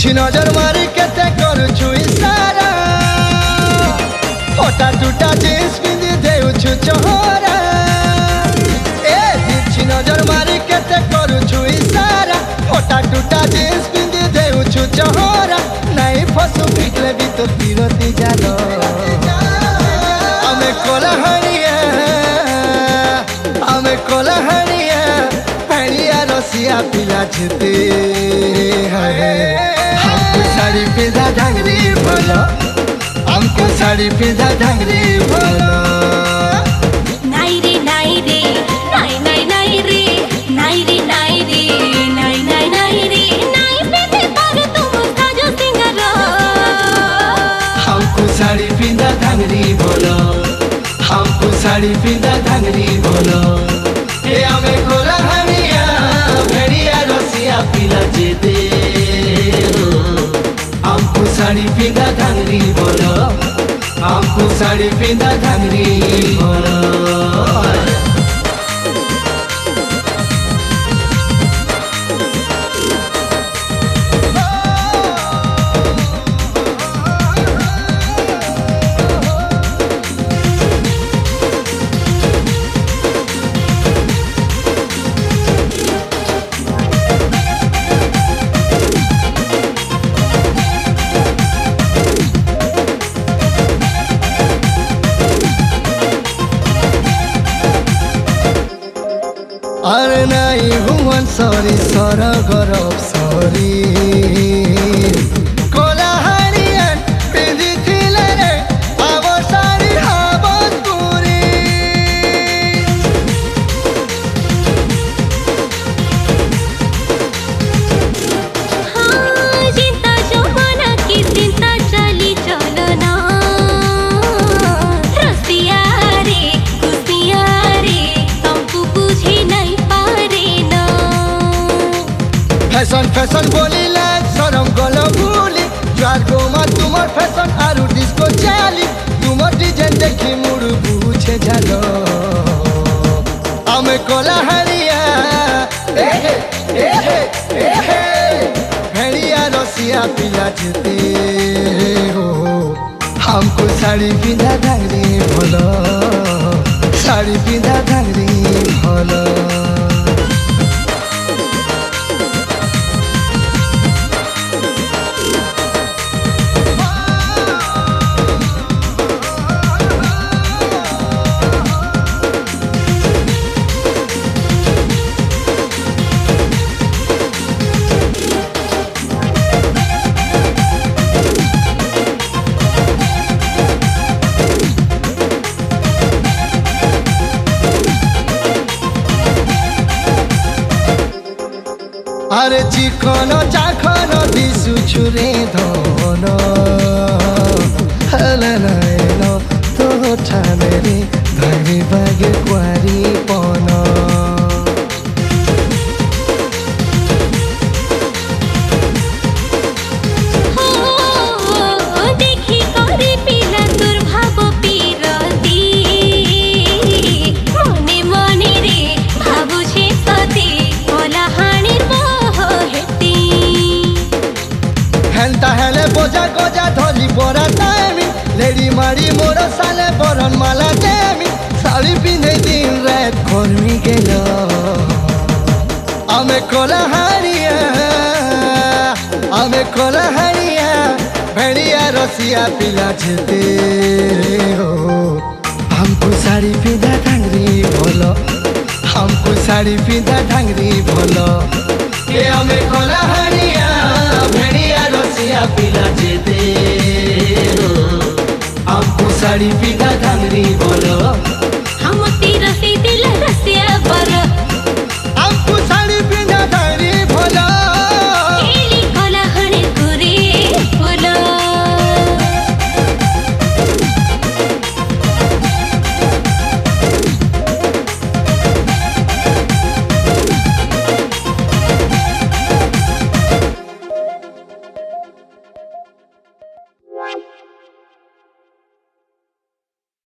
तिरछी नजर मारी केते करुछु इशारा फोटा टूटा जींस पिंदी देउछु चोहरा ए तिरछी नजर मारी केते करुछु इशारा फोटा टूटा जींस पिंदी देउछु चोहरा नहीं फसु पिटले भी तो तीरती जानो हमें कोलहनिया हरिया रसिया पिला छते हमको साड़ी पिंधा ढंगरी बोलो हमको साड़ी पिंधा ढंगरी बोलो नाई रे नाई रे नाई नाई नाई रे नाई रे नाई रे नाई नाई नाई रे नाई पे पर तुम साजो सिंगार हमको साड़ी पिंधा ढंगरी बोलो हमको साड़ी पिंधा ढंगरी बोलो ए हमें कोला हनिया भेड़िया रसिया पिला जेते हमको साड़ी पिंधा ढंगरी बोलो हमको साड़ी पिंधा ढंगरी बोलो अरे नहीं हुवन सॉरी सर गरब सॉरी कोला हरियन पिंदी थिले रे आबो सारी हाबो पूरी हाँ चिंता शोभना की चिंता चली चलना रसिया रे खुशिया रे तुमको बुझे नहीं पारे ना फैशन फैशन बोली लाग शरम गलो भूली ज्वार गोमा तुमर फैशन आरु डिस्को चाली तुमर डिजाइन देखी मुड़ पूछे जानो हमें कोला हरिया भेड़िया रसिया पिला जेते हो हमको साड़ी पिंधा ढंगरी भलो साड़ी पिंधा ढंगरी भलो अरे चिकन चाखन दिसु छुरे धन हलन तो ठाने रे धरी बागे क्वारी पन देखी करे पिला दुर्भाव पीरती मने मने रे भाबुछे सती कोला हानिर मोह हेती हेंता हेले बोझा गोजा धली बड़ा टाइमी लेडी मारी मोर साले बरन माला देमी साड़ी पिंधे दिन रात कर्मी गेलो हमें कोला हरिया भेड़िया रसिया पिला जेते हो हमको साड़ी पिंधा ढंगरी बोलो हमको साड़ी पिंधा ढंगरी बोलो ये हमें कोला हरिया भेड़िया रसिया पिला जेते हो हमको साड़ी